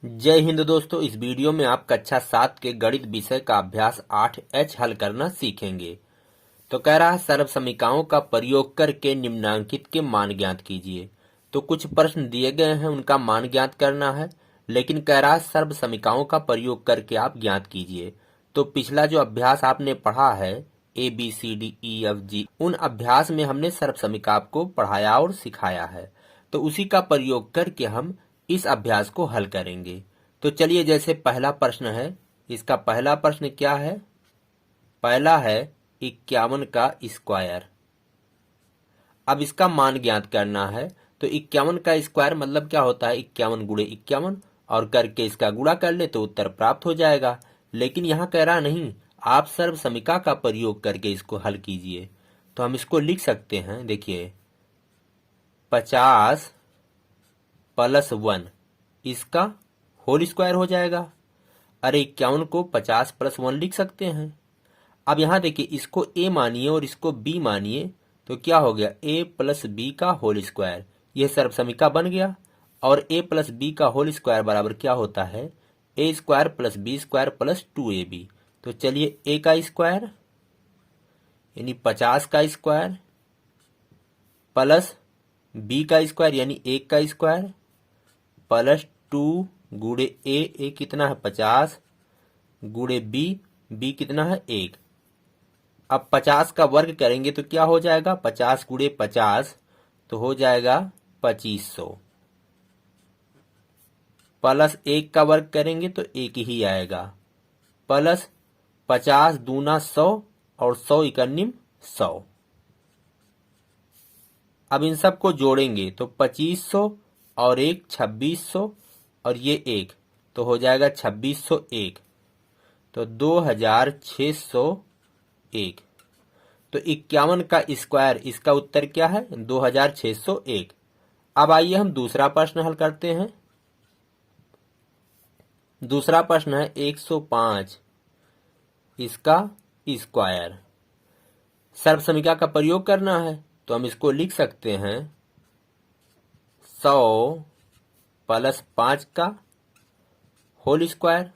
जय हिंद दोस्तों। इस वीडियो में आप कक्षा 7 के गणित विषय का अभ्यास 8H हल करना सीखेंगे। तो कह रहा है सर्व समीकरणों का प्रयोग करके निम्नलिखित के मान ज्ञात कीजिए। तो कुछ प्रश्न दिए गए हैं, उनका मान ज्ञात करना है, लेकिन कह रहा है सर्व समीकरणों का प्रयोग करके आप ज्ञात कीजिए। तो पिछला जो अभ्यास आपने पढ़ा है ABCDEFG, उन अभ्यास में हमने सर्व समीकरण को पढ़ाया और सिखाया है। तो उसी का प्रयोग करके हम इस अभ्यास को हल करेंगे। तो चलिए, जैसे पहला प्रश्न है, इसका पहला प्रश्न क्या है? पहला है 51 का स्क्वायर। अब इसका मान ज्ञात करना है। तो 51 का स्क्वायर मतलब क्या होता है? 51 गुणे 51, और करके इसका गुणा कर ले तो उत्तर प्राप्त हो जाएगा। लेकिन यहाँ कह रहा नहीं, आप सर्व समीकरण का प्रयोग करके इसको हल कीजिए। तो हम इसको लिख सकते हैं, देखिए 50 + 1 इसका होल स्क्वायर हो जाएगा। अरे 51 को 50 + 1 लिख सकते हैं। अब यहाँ देखिए, इसको a मानिए और इसको b मानिए, तो क्या हो गया? a + b का होल स्क्वायर। यह सर्व समीकरण बन गया। और a + b का होल स्क्वायर बराबर क्या होता है? a² + b² + 2ab। तो चलिए, a का स्क्वायर यानी 50 का स्क्वायर प्लस b का स्क्वायर यानी 1 का स्क्वायर प्लस 2 गुणे a कितना है? 50 गुणे b कितना है? 1। अब 50 का वर्ग करेंगे तो क्या हो जाएगा? 50 गुणे 50 तो हो जाएगा 2500, प्लस 1 का वर्ग करेंगे तो 1 ही आएगा, प्लस 50 दूना 100 और 100 इकन्निम 100। अब इन सब को जोड़ेंगे तो 2500 और 1 2600 और ये 1 तो हो जाएगा 2601। तो 2601। तो 51 का स्क्वायर, इसका उत्तर क्या है? 2601। अब आइए हम दूसरा प्रश्न हल करते हैं। दूसरा प्रश्न है 105 इसका स्क्वायर। सर्व समीकरण का प्रयोग करना है, तो हम इसको लिख सकते हैं 100 + 5 का होल स्क्वायर।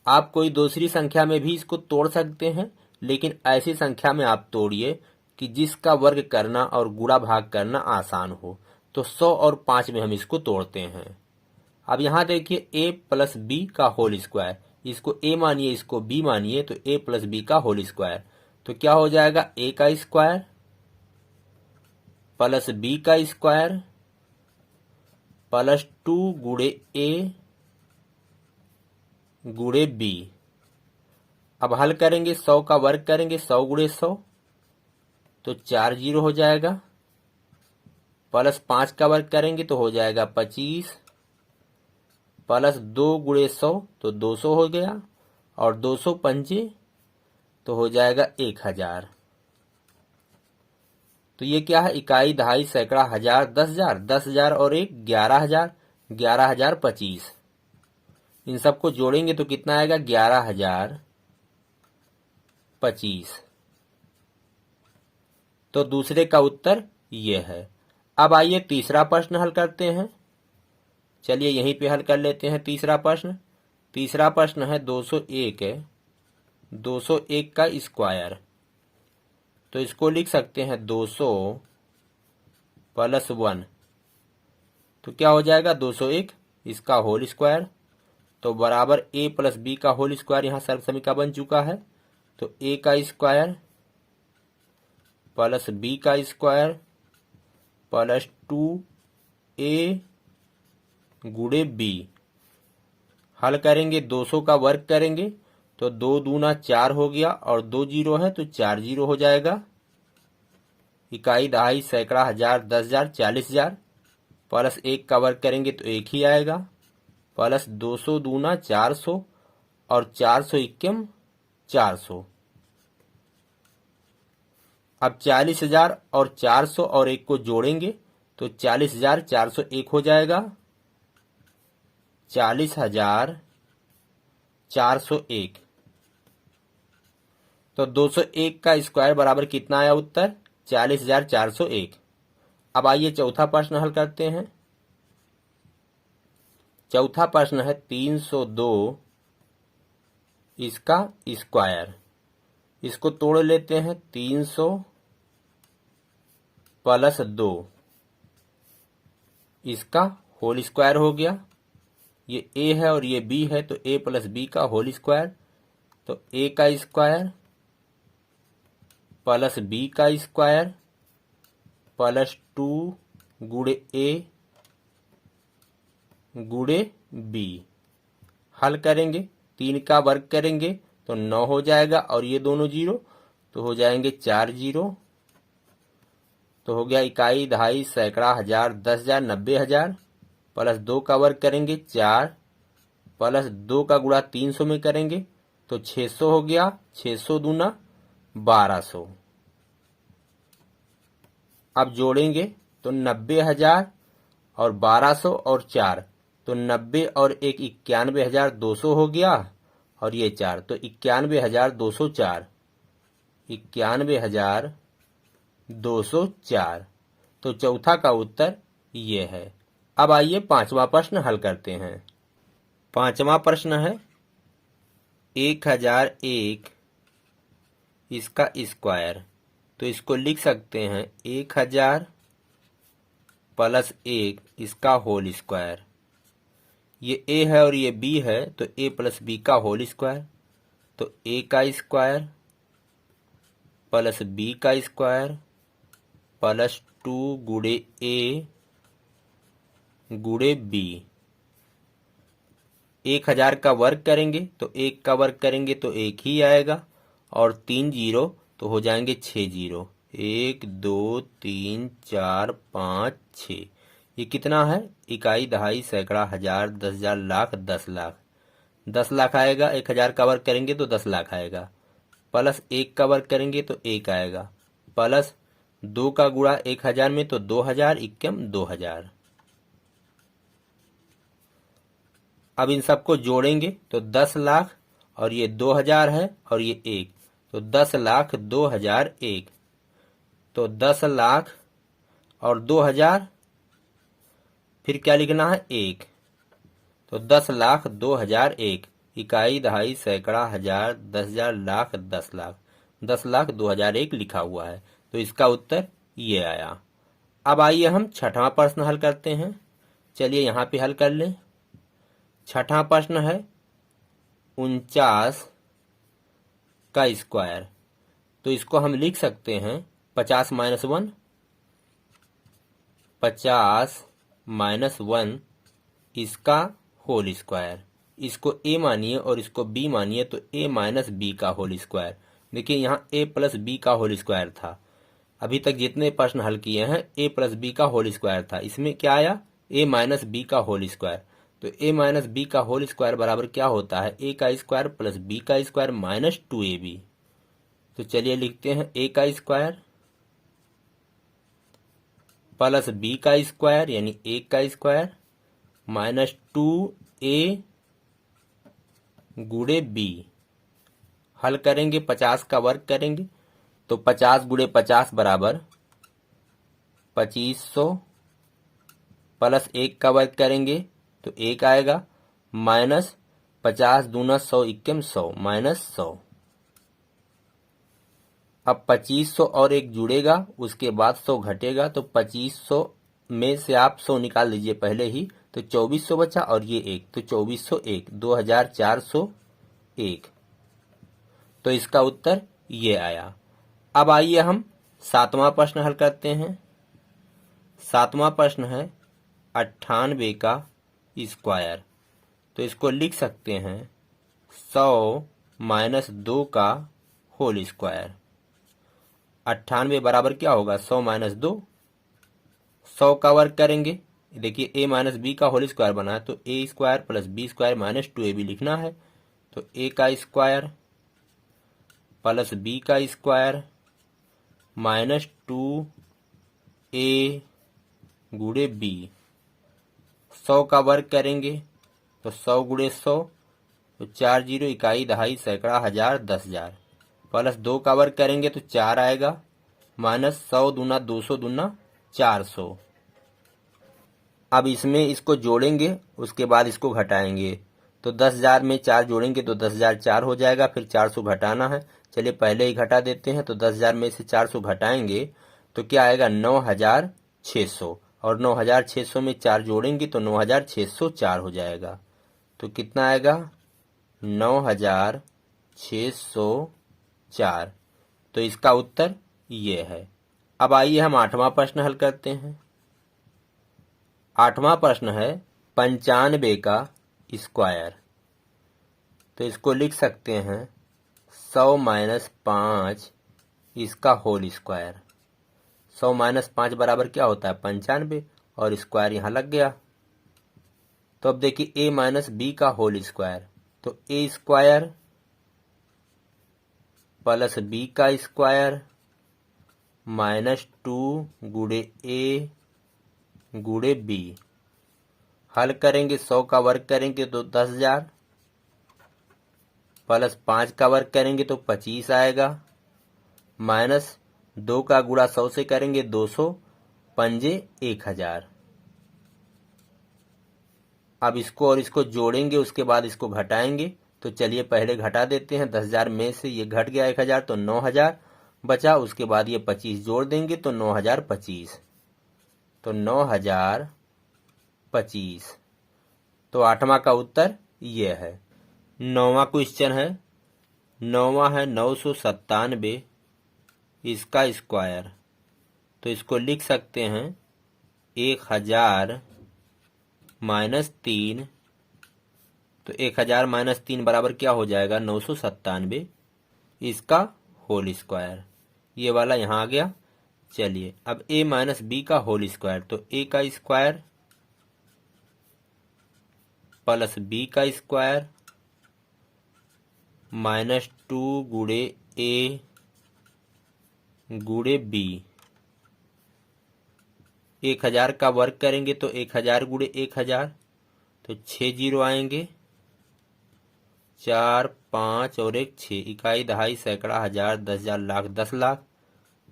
आप कोई दूसरी संख्या में भी इसको तोड़ सकते हैं, लेकिन ऐसी संख्या में आप तोड़िए कि जिसका वर्ग करना और गुणा भाग करना आसान हो। तो 100 और 5 में हम इसको तोड़ते हैं। अब यहाँ देखिए a + b का होल स्क्वायर, इसको a मानिए इसको b मानिए, तो a + b का होल स्क्वायर। तो क्या हो जाएगा? a का स्क्वायर प्लस b का स्क्वायर प्लस 2 गुणे a गुणे b। अब हल करेंगे, 100 का वर्ग करेंगे, 100 गुणे 100 तो 4 जीरो हो जाएगा, प्लस 5 का वर्ग करेंगे तो हो जाएगा 25, प्लस 2 गुणे 100 तो 200 हो गया, और 200 पंजे तो हो जाएगा 1000। तो ये क्या है? इकाई, दहाई, सैकड़ा, हजार, 10,000, 10,000 और 1 11,000, 11,025। इन सबको जोड़ेंगे तो कितना आएगा? 11,025। तो दूसरे का उत्तर ये है। अब आइए तीसरा प्रश्न हल करते हैं। चलिए यहीं पे हल कर लेते हैं तीसरा प्रश्न। तीसरा प्रश्न है 201 है, 201 का स्क्वायर। तो इसको लिख सकते हैं 200 + 1। तो क्या हो जाएगा? 201 इसका होल स्क्वायर, तो बराबर a + b का होल स्क्वायर। यहाँ सर्व समीकरण बन चुका है। तो a का स्क्वायर प्लस b का स्क्वायर प्लस 2a गुणे b। हल करेंगे, 200 का वर्ग करेंगे तो 2 दूना 4 हो गया, और 2 जीरो है तो 4 जीरो हो जाएगा। इकाई, दहाई, सैकड़ा, हजार, 10,000, 40,000, प्लस 1 का वर्ग करेंगे तो 1 ही आएगा, प्लस 200 दूना 400 और 400 इक्कीम 400। अब 40,000 और 400 और 1 को जोड़ेंगे तो 40,401 हो जाएगा, 40,401। तो 201 का स्क्वायर बराबर कितना आया उत्तर? 40,401। अब आइए चौथा प्रश्न हल करते हैं। चौथा प्रश्न है 302 इसका स्क्वायर। इसको तोड़ लेते हैं। 300 प्लस 2 इसका होल स्क्वायर हो गया। ये ए है और ये बी है, तो ए प्लस बी का होल स्क्वायर, तो ए का स्क्वायर प्लस बी का स्क्वायर प्लस 2 गुणे ए गुणे बी। हल करेंगे, 3 का वर्ग करेंगे तो 9 हो जाएगा और ये दोनों जीरो तो हो जाएंगे 4 जीरो। तो हो गया इकाई, दहाई, सैकड़ा, हजार, 10,000, 90,000। प्लस 2 का वर्ग करेंगे 4 प्लस 2 का गुणा 300 में करेंगे तो 600 हो गया। 600 दूना 1200। अब जोड़ेंगे तो 90,000 और 1200 और 4 तो 90 और 1 91,200 हो गया और ये 4 तो 91,204। 91,204। तो चौथा का उत्तर ये है। अब आइए पांचवा प्रश्न हल करते हैं। पांचवा प्रश्न है 1001 इसका स्क्वायर। तो इसको लिख सकते हैं 1000 प्लस 1 इसका होल स्क्वायर। ये ए है और ये बी है, तो ए प्लस बी का होल स्क्वायर, तो ए का स्क्वायर प्लस बी का स्क्वायर प्लस 2 गुणे ए गुणे बी। 1000 का वर्ग करेंगे तो 1 का वर्ग करेंगे तो 1 ही आएगा और 3 जीरो तो हो जाएंगे 6 जीरो। 1 2 3 4 5 6। ये कितना है? इकाई, दहाई, सैकड़ा, हजार, 10,000, लाख, 10 लाख। 10 लाख आएगा। 1000 का वर्ग करेंगे तो 10 लाख आएगा। प्लस 1 का वर्ग करेंगे तो 1 आएगा। प्लस 2 का गुणा 1000 में तो 2000, इक्कम 2000। अब इन सबको जोड़ेंगे तो 10 लाख और ये 2000 है और ये 1, तो 10 लाख 2001। तो 10 लाख और 2000, फिर क्या लिखना है? 1। तो 10 लाख 2001। इकाई, दहाई, सैकड़ा, हजार, 10,000, लाख, 10 लाख। 10 लाख 2001 लिखा हुआ है, तो इसका उत्तर ये आया। अब आइए हम छठवां प्रश्न हल करते हैं। चलिए यहाँ पे हल कर लें। छठा प्रश्न है 49 का स्क्वायर। तो इसको हम लिख सकते हैं 50 माइनस 1। 50 माइनस 1 इसका होल स्क्वायर। इसको ए मानिए और इसको बी मानिए, तो ए माइनस बी का होल स्क्वायर। देखिए यहाँ ए प्लस बी का होल स्क्वायर था। अभी तक जितने प्रश्न हल किए हैं ए प्लस बी का होल स्क्वायर था। इसमें क्या आया? ए माइनस बी का होल स्क्वायर। तो ए माइनस बी का होल स्क्वायर बराबर क्या होता है? ए का स्क्वायर प्लस बी का स्क्वायर माइनस 2ab। तो चलिए लिखते हैं ए का स्क्वायर प्लस बी का स्क्वायर यानी 1 का स्क्वायर माइनस 2a गुणे बी। हल करेंगे, 50 का वर्ग करेंगे तो 50 गुणे 50 बराबर 2500 प्लस 1 का वर्ग करेंगे तो 1 आएगा माइनस 50 दूना 100, इक्कम 100 माइनस 100। अब 2500 और 1 जुड़ेगा, उसके बाद 100 घटेगा, तो 2500 में से आप 100 निकाल लीजिए पहले ही, तो 2400 बचा और ये 1, तो 2401। 2401। तो इसका उत्तर ये आया। अब आइए हम सातवां प्रश्न हल करते हैं। सातवां प्रश्न है 98 का स्क्वायर। तो इसको लिख सकते हैं 100 माइनस 2 का होल स्क्वायर। 98 बराबर क्या होगा? 100 माइनस 2। 100 का वर्ग करेंगे, देखिए ए माइनस बी का होल स्क्वायर बना है, तो A square plus B square minus 2ab लिखना है। तो ए का स्क्वायर प्लस बी का स्क्वायर माइनस 2a गुणे बी। 100 का वर्ग करेंगे तो 100 गुणे 100, तो 4 जीरो, इकाई, दहाई, सैकड़ा, हजार, 10,000। प्लस 2 का वर्ग करेंगे तो 4 आएगा माइनस 100 दूना 200 दूना 400। अब इसमें इसको जोड़ेंगे, उसके बाद इसको घटाएंगे। तो 10,000 में 4 जोड़ेंगे तो 10,004 हो जाएगा, फिर 400 घटाना है। चलिए पहले ही घटा देते हैं। तो 10,000 में से 400 घटाएंगे तो क्या आएगा 9,600, और 9,600 में 4 जोड़ेंगे तो 9,604 हो जाएगा। तो कितना आएगा 9,604। तो इसका उत्तर ये है। अब आइए हम 8वां प्रश्न हल करते हैं। 8वां प्रश्न है 95 का स्क्वायर। तो इसको लिख सकते हैं 100 माइनस 5 इसका होल स्क्वायर। 100 माइनस 5 बराबर क्या होता है 95, और स्क्वायर यहाँ लग गया। तो अब देखिए a माइनस बी का होल स्क्वायर, तो a स्क्वायर प्लस बी का स्क्वायर माइनस 2 गुणे a गुणे b। हल करेंगे 100 का वर्ग करेंगे तो 10,000, प्लस 5 का वर्ग करेंगे तो 25 आएगा, माइनस 2 का गुणा 100 से करेंगे 200, पंजे 1,000। अब इसको और इसको जोड़ेंगे, उसके बाद इसको घटाएंगे। तो चलिए पहले घटा देते हैं। 10,000 में से ये घट गया 1,000 तो 9,000 बचा, उसके बाद ये 25 जोड़ देंगे तो 9,025। तो 9,025। तो 8वां का उत्तर ये है। 9वां क्वेश्चन है। 9वां है 997 इसका स्क्वायर। तो इसको लिख सकते हैं 1,000 माइनस 3। तो 1,000 माइनस 3 बराबर क्या हो जाएगा 997 इसका होल स्क्वायर। ये वाला यहाँ आ गया। चलिए अब a माइनस बी का होल स्क्वायर, तो a का स्क्वायर प्लस बी का स्क्वायर माइनस 2 गुणे a गुणे b। 1,000 का वर्ग करेंगे तो 1,000 गुणे 1,000, तो 6 जीरो आएंगे, 4 5 और 1 6, इकाई दहाई सैकड़ा हजार 10,000 लाख 10 लाख,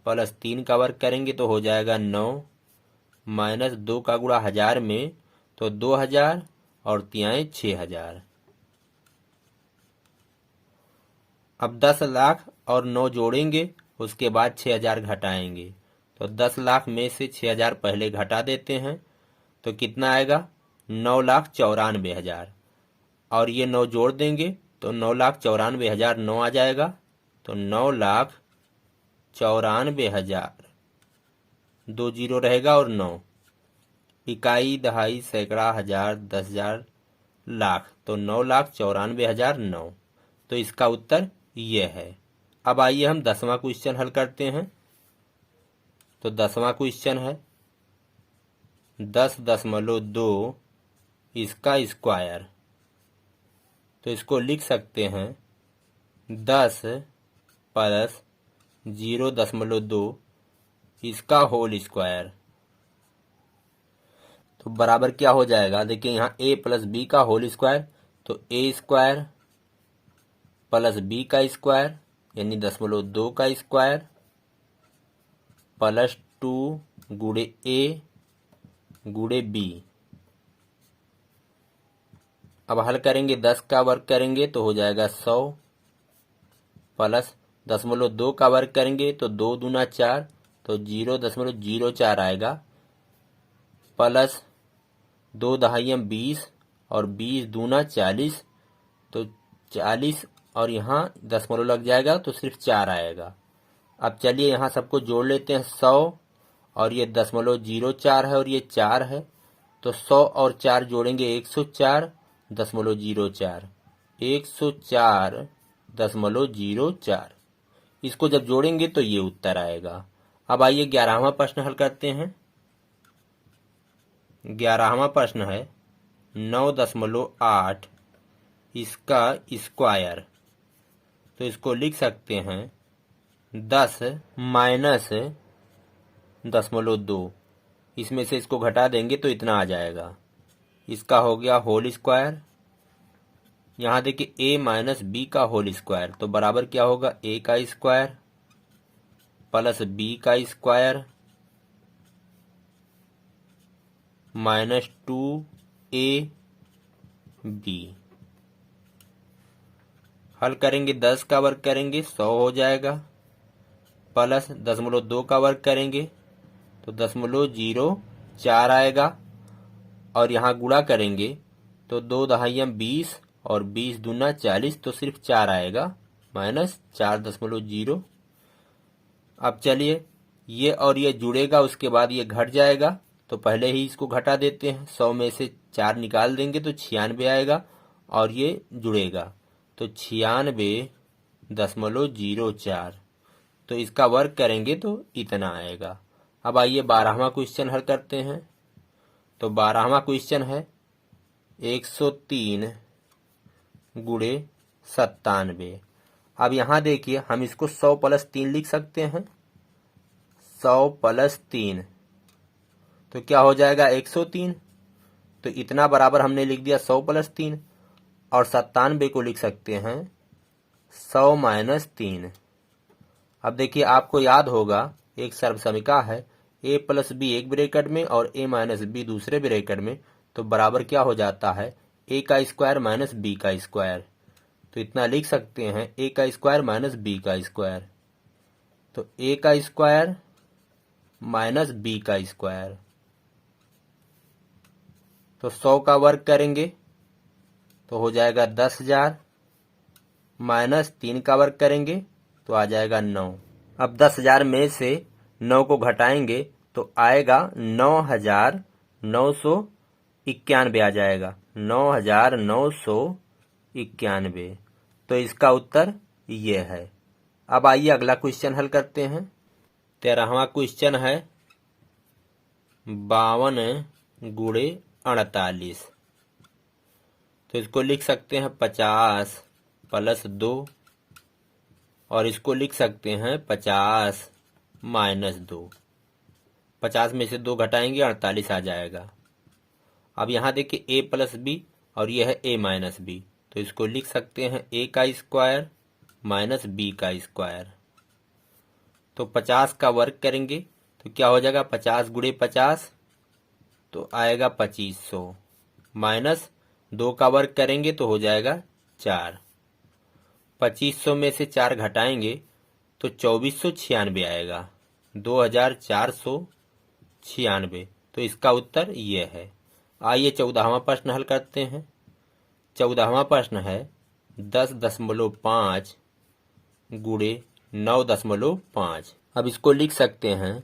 प्लस 3 का वर्ग करेंगे तो हो जाएगा 9, माइनस 2 का गुणा 1000 में तो 2,000 और तियाएं 6,000। अब 10 लाख और 9 जोड़ेंगे, उसके बाद 6,000 घटाएंगे। तो 10 लाख में से 6,000 पहले घटा देते हैं। तो कितना आएगा 9,94,000, और ये 9 जोड़ देंगे तो 9,94,000 9 आ जाएगा। तो 9,94,000, 2 जीरो रहेगा और 9, इकाई दहाई सैकड़ा हजार 10,000 लाख, तो 9,94,009। तो इसका उत्तर ये है। अब आइए हम 10वां क्वेश्चन हल करते हैं। तो 10वां क्वेश्चन है 10.2 इसका स्क्वायर। तो इसको लिख सकते हैं 10 प्लस 0.2 इसका होल स्क्वायर। तो बराबर क्या हो जाएगा, देखिए यहाँ a प्लस बी का होल स्क्वायर, तो a स्क्वायर प्लस बी का स्क्वायर यानी 0.2 का स्क्वायर प्लस 2 गुणे a गुणे b। अब हल करेंगे 10 का वर्ग करेंगे तो हो जाएगा 100, प्लस 0.2 का वर्ग करेंगे तो 2 दूना 4, तो 0.04 आएगा, प्लस 2 दहाइयाँ 20 और 20 दूना 40, तो 40 और यहाँ 0 लग जाएगा तो सिर्फ 4 आएगा। अब चलिए यहाँ सबको जोड़ लेते हैं 100 और ये 0.04 है और ये 4 है, तो 100 और 4 जोड़ेंगे 104.04, 104.04। इसको जब जोड़ेंगे तो ये उत्तर आएगा। अब आइए 11वां प्रश्न हल करते हैं। 11वां प्रश्न है 9.8 इसका स्क्वायर। तो इसको लिख सकते हैं 10 माइनस 0.2, इसमें से इसको घटा देंगे तो इतना आ जाएगा। इसका हो गया होल स्क्वायर। यहाँ देखिए a माइनस बी का होल स्क्वायर, तो बराबर क्या होगा a का स्क्वायर प्लस b का स्क्वायर माइनस 2ab। हल करेंगे 10 का वर्ग करेंगे 100 हो जाएगा, प्लस 0.2 का वर्ग करेंगे तो 0.04 आएगा, और यहाँ गुणा करेंगे तो 2 दहाइयाँ 20 और 20 दूना 40, तो सिर्फ 4 आएगा, माइनस 4.0। अब चलिए ये और ये जुड़ेगा, उसके बाद ये घट जाएगा, तो पहले ही इसको घटा देते हैं। 100 में से 4 निकाल देंगे तो 96 आएगा, और ये जुड़ेगा तो 96.04। तो इसका वर्ग करेंगे तो इतना आएगा। अब आइए 12वां क्वेश्चन हल करते हैं। तो 12वां क्वेश्चन है 103 गुणे 97। अब यहाँ देखिए हम इसको 100 + 3 लिख सकते हैं। 100 + 3 तो क्या हो जाएगा 103। तो इतना बराबर हमने लिख दिया 100 + 3, और 97 को लिख सकते हैं 100 - 3। अब देखिए आपको याद होगा एक सर्वसमीका है a + b एक ब्रैकेट में और a - b दूसरे ब्रैकेट में, तो बराबर क्या हो जाता है a² - b²। तो इतना लिख सकते हैं a² - b²। तो a² - b²। तो 100 का वर्ग करेंगे तो हो जाएगा 10,000, माइनस 3 का वर्ग करेंगे तो आ जाएगा 9। अब 10,000 में से 9 को घटाएंगे तो आएगा 9,991 आ जाएगा, 9,991। तो इसका उत्तर ये है। अब आइए अगला क्वेश्चन हल करते हैं। 13वां क्वेश्चन है 52 गुणे 48। तो इसको लिख सकते हैं 50 + 2, और इसको लिख सकते हैं 50 - 2। 50 में से 2 घटाएंगे 48 आ जाएगा। अब यहाँ देखिए a + b और यह है a - b, तो इसको लिख सकते हैं a² - b²। तो 50 का वर्ग करेंगे तो क्या हो जाएगा 50 × 50 तो आएगा 2500, माइनस 2 का वर्ग करेंगे तो हो जाएगा 4। 2500 में से 4 घटाएंगे तो 2496 आएगा, 2496। तो इसका उत्तर ये है। आइए 14वां प्रश्न हल करते हैं। 14वां प्रश्न है 10.5 गुणे 9.5। अब इसको लिख सकते हैं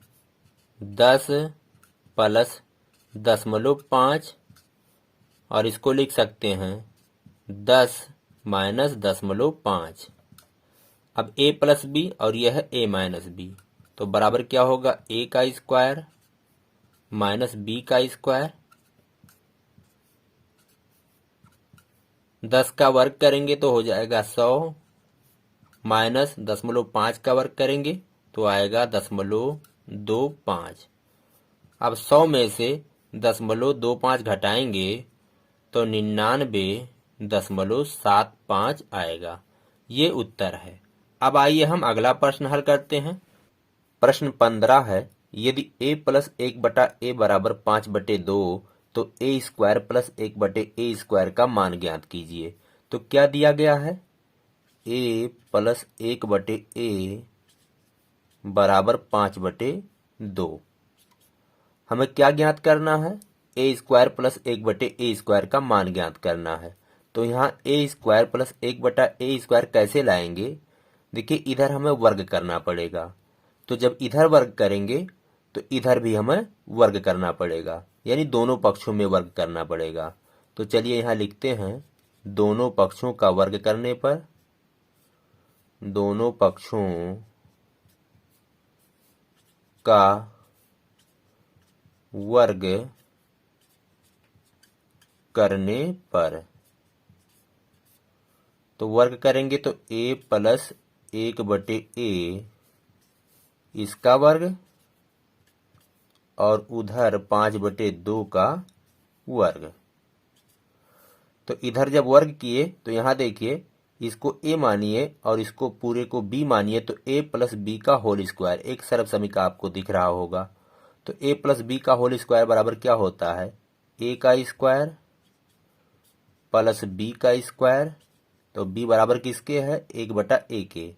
10 + 0.5, और इसको लिख सकते हैं 10 - 0.5। अब a + b और यह है a - b, तो बराबर क्या होगा a² - b²। 10 का वर्ग करेंगे तो हो जाएगा 100, माइनस 0.5 का वर्ग करेंगे तो आएगा 0.25। अब 100 में से 0.25 घटाएंगे तो 99.75 आएगा। ये उत्तर है। अब आइए हम अगला प्रश्न हल करते हैं। प्रश्न 15 है यदि a + 1/a = 5/2 तो a² + 1/a² का मान ज्ञात कीजिए। तो क्या दिया गया है a + 1/a = 5/2। हमें क्या ज्ञात करना है a² + 1/a² का मान ज्ञात करना है। तो यहाँ a² + 1/a² कैसे लाएंगे? देखिए इधर हमें वर्ग करना पड़ेगा, तो जब इधर वर्ग करेंगे तो इधर भी हमें वर्ग करना पड़ेगा, यानी दोनों पक्षों में वर्ग करना पड़ेगा। तो चलिए यहाँ लिखते हैं दोनों पक्षों का वर्ग करने पर, दोनों पक्षों का वर्ग करने पर, तो वर्ग करेंगे तो a + 1/a इसका वर्ग और उधर 5/2 का वर्ग। तो इधर जब वर्ग किए तो यहाँ देखिए इसको a मानिए और इसको पूरे को b मानिए, तो a + b का होल स्क्वायर, एक सर्वसमीका आपको दिख रहा होगा। तो a + b का होल स्क्वायर बराबर क्या होता है ए का स्क्वायर प्लस बी का स्क्वायर, तो बी बराबर किसके है 1/a के,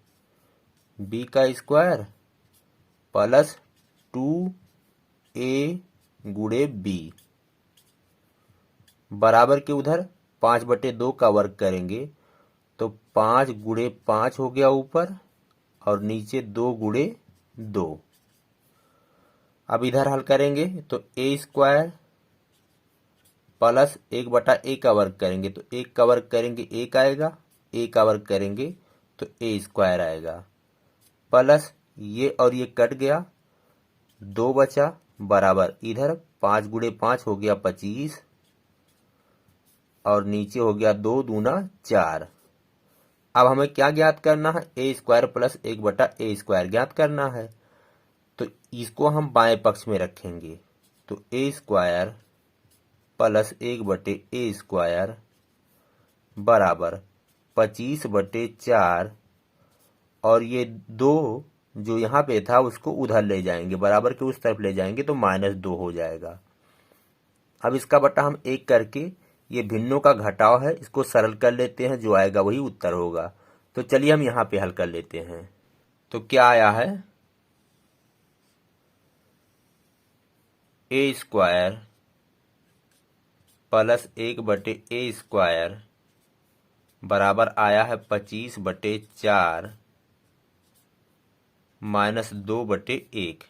बी का स्क्वायर प्लस 2a गुणे बी बराबर के उधर 5/2 का वर्ग करेंगे तो 5 गुणे 5 हो गया ऊपर और नीचे 2 गुणे 2। अब इधर हल करेंगे तो ए स्क्वायर प्लस 1/a का वर्ग करेंगे तो 1 का वर्ग करेंगे 1 आएगा, a का वर्ग करेंगे तो a स्क्वायर आएगा, प्लस ये और ये कट गया, 2 बचा बराबर इधर 5 गुणे 5 हो गया 25 और नीचे हो गया 2 दूना 4। अब हमें क्या ज्ञात करना है, ए स्क्वायर प्लस 1/a स्क्वायर ज्ञात करना है। तो इसको हम बाएं पक्ष में रखेंगे तो A square plus 1/a square बराबर 25/4 और ये 2 जो यहाँ पे था उसको उधर ले जाएंगे, बराबर के उस तरफ ले जाएंगे तो -2 हो जाएगा। अब इसका बटा हम 1 करके, ये भिन्नों का घटाव है, इसको सरल कर लेते हैं, जो आएगा वही उत्तर होगा। तो चलिए हम यहाँ पे हल कर लेते हैं। तो क्या आया है, ए स्क्वायर प्लस 1/a स्क्वायर बराबर आया है 25/4 -2/1।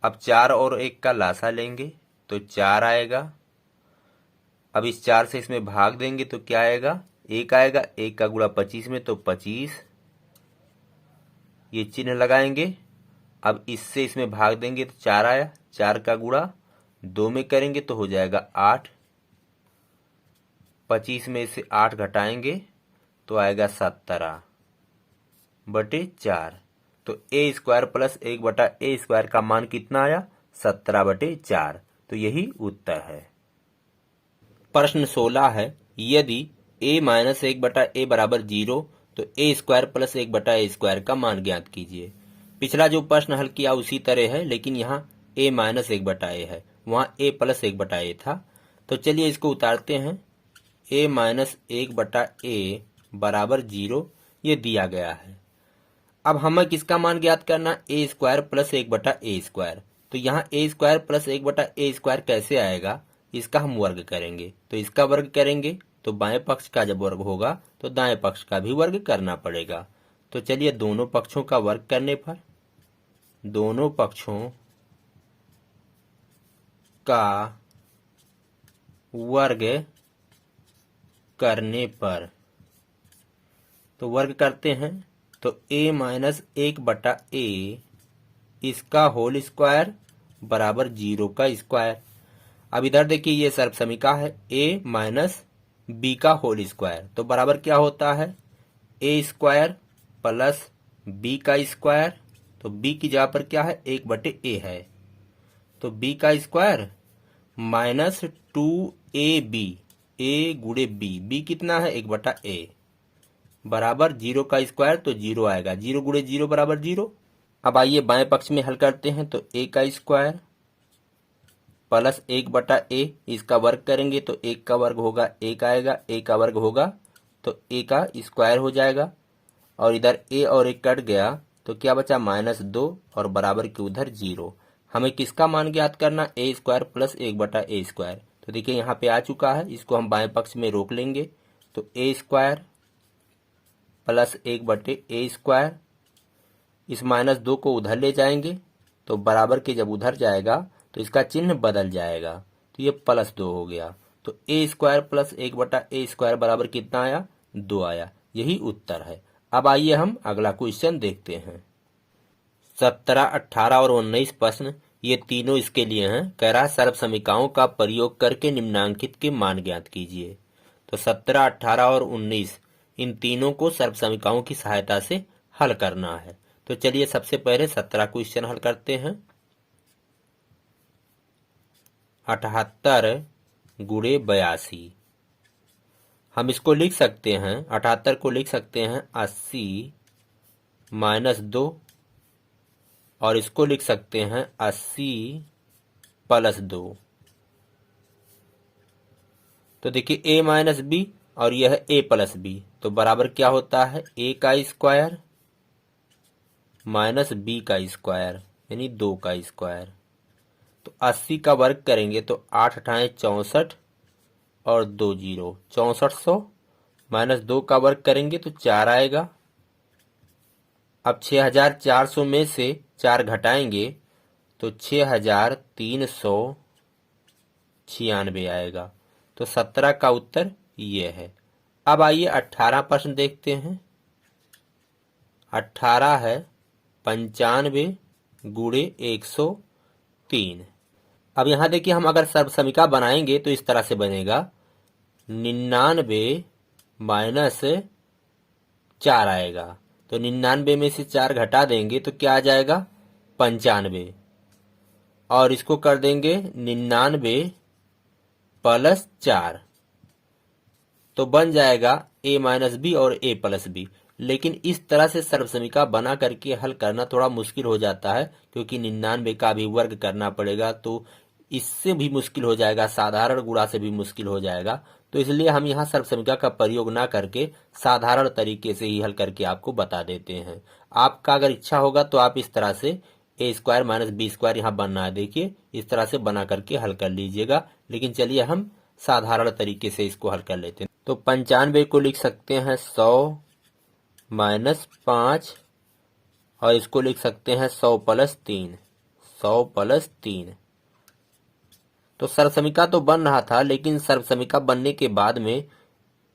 अब 4 और 1 का लासा लेंगे तो 4 आएगा। अब इस 4 से इसमें भाग देंगे तो क्या आएगा, 1 आएगा, 1 का गुणा 25 में तो 25, ये चिन्ह लगाएंगे। अब इससे इसमें भाग देंगे तो 4 आया, 4 का गुणा 2 में करेंगे तो हो जाएगा 8, 25 में से 8 घटाएंगे तो आएगा 17/4। तो A square plus 1/a square का मान कितना आया, 17/4। तो यही उत्तर है। प्रश्न 16 है, यदि a माइनस 1/a बराबर 0 तो a square plus 1/a square का मान ज्ञात कीजिए। पिछला जो प्रश्न हल किया उसी तरह है, लेकिन यहाँ a माइनस 1/a है, वहाँ a प्लस 1/a था। तो चलिए इसको उतारते हैं। a माइनस 1/a बराबर 0 ये दिया गया है। अब हमें किसका मान ज्ञात करना, a square plus 1/a square. तो यहाँ a square plus 1/a square कैसे आएगा, इसका हम वर्ग करेंगे। तो इसका वर्ग करेंगे तो बाएं पक्ष का जब वर्ग होगा तो दाएं पक्ष का भी वर्ग करना पड़ेगा। तो चलिए दोनों पक्षों का वर्ग करने पर, दोनों पक्षों का वर्ग करने पर, तो वर्ग करते हैं तो a माइनस 1/a इसका होल स्क्वायर बराबर 0 का स्क्वायर। अब इधर देखिए ये सर्वसमीका है, a माइनस b का होल स्क्वायर, तो बराबर क्या होता है, a स्क्वायर प्लस b का स्क्वायर। तो b की जगह पर क्या है, 1/a है, तो b का स्क्वायर माइनस 2ab, a गुणे b कितना है 1/a बराबर 0 का स्क्वायर, तो 0 आएगा, 0 गुणे 0 बराबर 0। अब आइए बाएं पक्ष में हल करते हैं तो a का स्क्वायर प्लस 1/a, इसका वर्ग करेंगे तो 1 का वर्ग होगा 1 आएगा, a का वर्ग होगा तो a का स्क्वायर हो जाएगा, और इधर a और 1 कट गया तो क्या बचा -2 और बराबर के उधर 0। हमें किसका मान ज्ञात करना, a square plus 1/a square. तो देखिए यहाँ पे आ चुका है, इसको हम बाएं पक्ष में रोक लेंगे तो a square plus 1/a square, इस -2 को उधर ले जाएंगे तो बराबर के जब उधर जाएगा तो इसका चिन्ह बदल जाएगा, तो ये +2 हो गया। तो a square plus 1/a square बराबर कितना आया, 2 आया। यही उत्तर है। अब आइए हम अगला क्वेश्चन देखते हैं। 17, 18 और 19 प्रश्न ये तीनों इसके लिए हैं। कह रहा है सर्वसमीकाओं का प्रयोग करके निम्नांकित के मान ज्ञात कीजिए। तो 17, 18 और 19 इन तीनों को सर्वसमीकाओं की सहायता से हल करना है। तो चलिए सबसे पहले 17 क्वेश्चन हल करते हैं। 78 गुणे 82, हम इसको लिख सकते हैं, 78 को लिख सकते हैं 80 माइनस 2, और इसको लिख सकते हैं 80 प्लस 2। तो देखिए a माइनस बी और यह है a प्लस बी, तो बराबर क्या होता है a का स्क्वायर माइनस बी का स्क्वायर यानी 2 का स्क्वायर। तो 80 का वर्ग करेंगे तो 8 अठाए 64 और 2 जीरो 6400 माइनस 2 का वर्ग करेंगे तो 4 आएगा। अब 6400 में से 4 घटाएंगे तो 6396 आएगा। तो 17 का उत्तर ये है। अब आइए 18 प्रश्न देखते हैं। 18 है 95 गुणे 103। अब यहां देखिए हम अगर सर्वसमीका बनाएंगे तो इस तरह से बनेगा 99 माइनस 4 आएगा। तो 99 में से 4 घटा देंगे तो क्या आ जाएगा 95 और इसको कर देंगे 99 प्लस 4 तो बन जाएगा a माइनस बी और a प्लस बी। लेकिन इस तरह से सर्वसमीका बना करके हल करना थोड़ा मुश्किल हो जाता है क्योंकि 99 का भी वर्ग करना पड़ेगा, तो इससे भी मुश्किल हो जाएगा, साधारण गुणा से भी मुश्किल हो जाएगा। तो इसलिए हम यहाँ सर्वसमीका का प्रयोग ना करके साधारण तरीके से ही हल करके आपको बता देते हैं। आपका अगर इच्छा होगा तो आप इस तरह से a square minus B square यहाँ बनना है, देखिए इस तरह से बना करके हल कर लीजिएगा। लेकिन चलिए हम साधारण तरीके से इसको हल कर लेते हैं। तो 95 को लिख सकते हैं 100 माइनस 5 और इसको लिख सकते हैं 100 प्लस 3, 100 प्लस 3। तो सर्वसमीका तो बन रहा था, लेकिन सर्वसमीका बनने के बाद में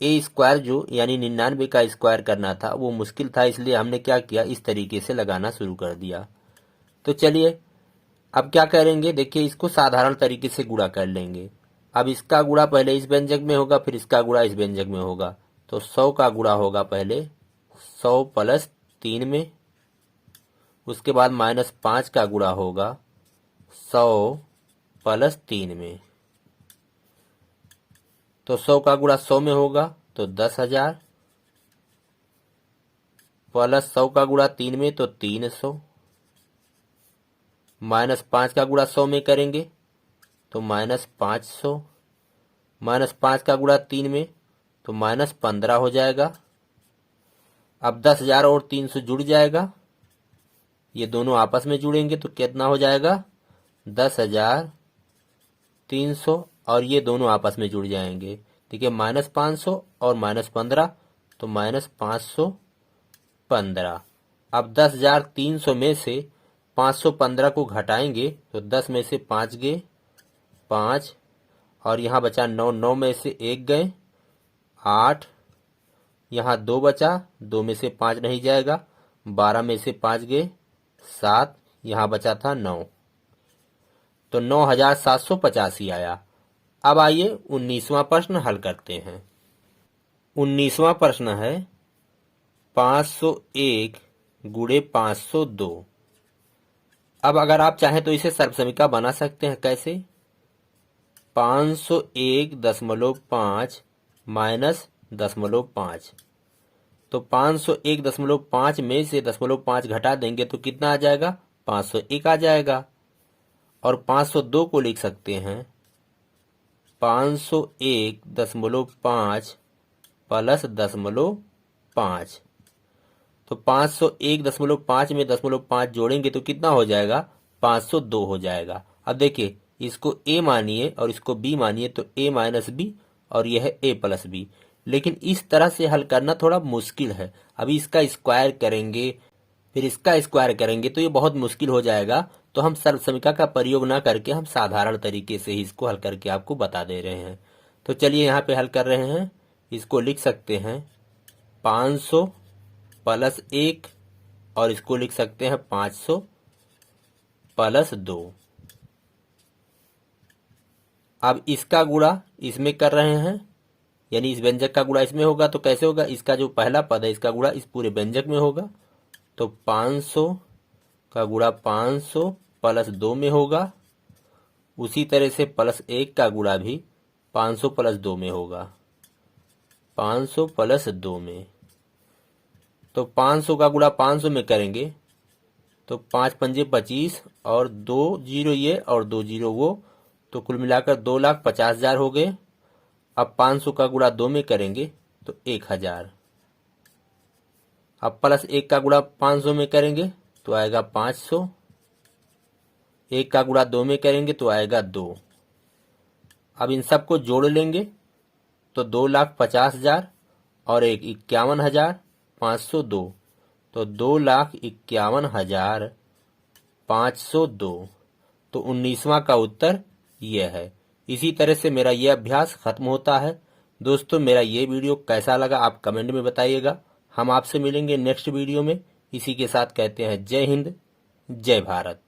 a स्क्वायर जो यानी 99 का स्क्वायर करना था वो मुश्किल था, इसलिए हमने क्या किया इस तरीके से लगाना शुरू कर दिया। तो चलिए अब क्या करेंगे, देखिए इसको साधारण तरीके से गुणा कर लेंगे। अब इसका गुणा पहले इस व्यंजक में होगा, फिर इसका गुणा इस व्यंजक में होगा। तो 100 का गुणा होगा पहले 100 प्लस 3 में, उसके बाद माइनस 5 का गुणा होगा 100 प्लस 3 में। तो 100 का गुणा 100 में होगा तो 10,000 प्लस 100 का गुणा 3 में तो 300 माइनस 5 का गुणा 100 में करेंगे तो माइनस 500 माइनस 5 का गुणा 3 में तो माइनस 15 हो जाएगा। अब 10,000 और 300 जुड़ जाएगा, ये दोनों आपस में जुड़ेंगे तो कितना हो जाएगा 10,300 और ये दोनों आपस में जुड़ जाएंगे। देखिए माइनस 500 और माइनस 15 तो माइनस 515। अब 10,300 में से 515 को घटाएंगे तो 10 में से 5 गए 5 और यहाँ बचा 9, 9 में से 1 गए 8, यहाँ 2 बचा, 2 में से 5 नहीं जाएगा, 12 में से 5 गए 7, यहाँ बचा था 9, तो 9,785 आया। अब आइए 19वां प्रश्न हल करते हैं। 19वां प्रश्न है 501 गुणे 502। अब अगर आप चाहें तो इसे सर्वसमीका बना सकते हैं। कैसे? 501.5 माइनस 0.5। तो 501.5 में से 0.5 घटा देंगे तो कितना आ जाएगा 501 आ जाएगा। और 502 को लिख सकते हैं 501.5 प्लस 0.5। तो 501.5 में 0.5 जोड़ेंगे तो कितना हो जाएगा 502 हो जाएगा। अब देखिए इसको a मानिए और इसको b मानिए तो a माइनस बी और यह है a प्लस बी। लेकिन इस तरह से हल करना थोड़ा मुश्किल है। अभी इसका स्क्वायर करेंगे फिर इसका स्क्वायर करेंगे तो ये बहुत मुश्किल हो जाएगा। तो हम सर्वसमीका का प्रयोग ना करके हम साधारण तरीके से ही इसको हल करके आपको बता दे रहे हैं। तो चलिए यहाँ पे हल कर रहे हैं। इसको लिख सकते हैं 500 प्लस 1 और इसको लिख सकते हैं 500 प्लस 2। अब इसका गुणा इसमें कर रहे हैं, यानी इस व्यंजक का गुणा इसमें होगा। तो कैसे होगा, इसका जो पहला पद है इसका गुणा इस पूरे व्यंजक में होगा। तो 500 का गुणा 500 प्लस 2 में होगा। उसी तरह से प्लस 1 का गुणा भी 500 प्लस 2 में होगा, 500 प्लस 2 में। तो 500 का गुणा 500 में करेंगे तो 5 पंजे 25 और 2 जीरो ये और 2 जीरो वो, तो कुल मिलाकर 2,50,000 हो गए। अब 500 का गुणा 2 में करेंगे तो 1000। अब प्लस 1 का गुणा 500 में करेंगे तो आएगा 500। 1 का गुणा 2 में करेंगे तो आएगा 2। अब इन सबको जोड़ लेंगे तो 2,50,000 और 51,502, तो 2,51,502। तो 19वां का उत्तर यह है। इसी तरह से मेरा यह अभ्यास खत्म होता है। दोस्तों, मेरा ये वीडियो कैसा लगा आप कमेंट में बताइएगा। हम आपसे मिलेंगे नेक्स्ट वीडियो में। इसी के साथ कहते हैं जय हिंद, जय भारत।